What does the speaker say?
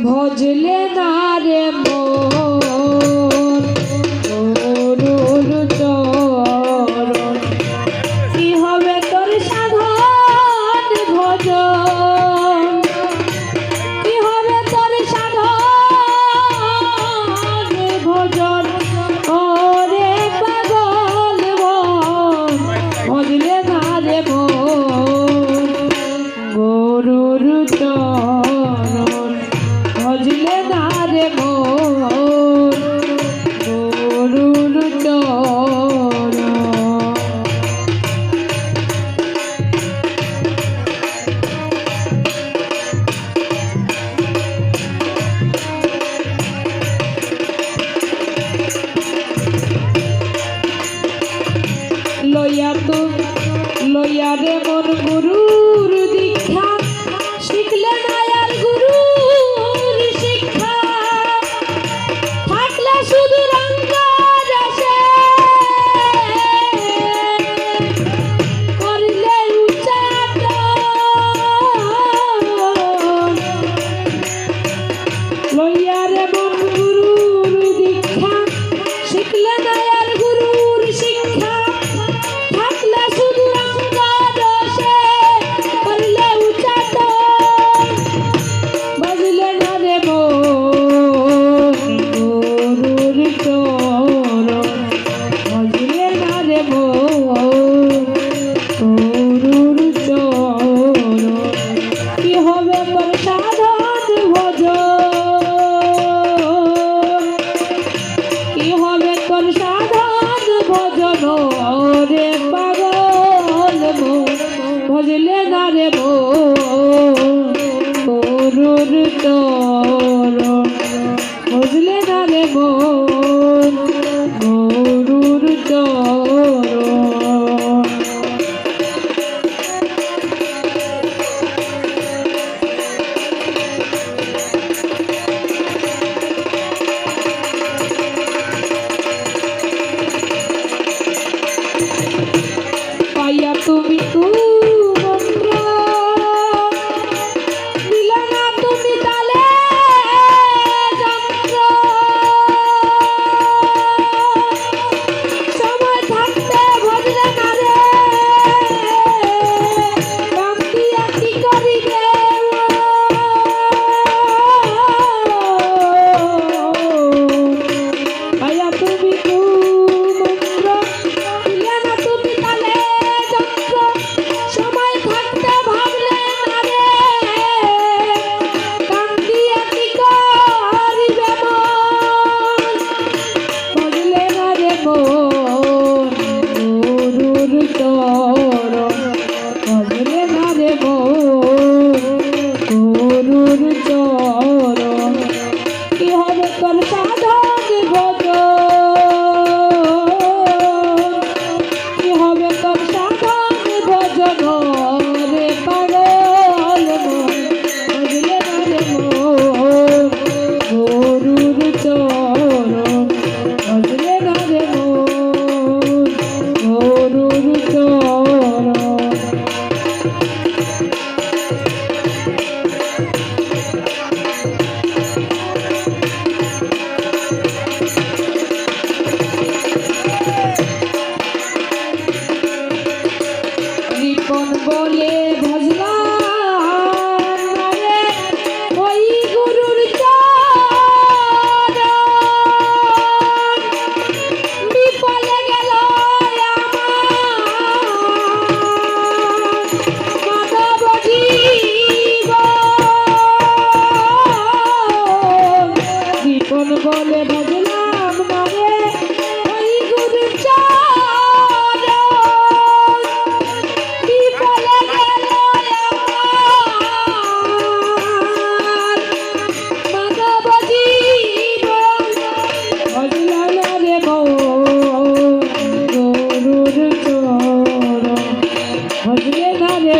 ভজলে না রে মন গরুর চরণ কি হবে তোর সাধন ভজন কি হবে তোর সাধন ভজন ওরে পাগল মন ভজলে না রে মন গরুর চরণ ভজলে না রে মন গরুর চরণ লইয়া রে মন গুরুর দীক্ষা শিখলে না আর গুরুর শিক্ষা থাকলে শুধু রঙ্গ রসে করলে উচ্চাটন লইয়া রে মন গুরুর দীক্ষা শিখলে না আর গুরুর শিক্ষা ভজলে না রে গরুর চরণ ভজলে না রে গরুর চরণ পাইয়া তুমি কি হবে তোর সাধন ভজন কি হবে তোর সাধন ভজন রে পাগল ভজলে না রে গরুর চরণ ভজলে না রে গরুর চরণ বলে ভজলাম রে ওই গুরুর চরণ বিফলে গেল আমার মাধব জীবন বলে ভজলাম রে ওই গুরুর ভজলে না রে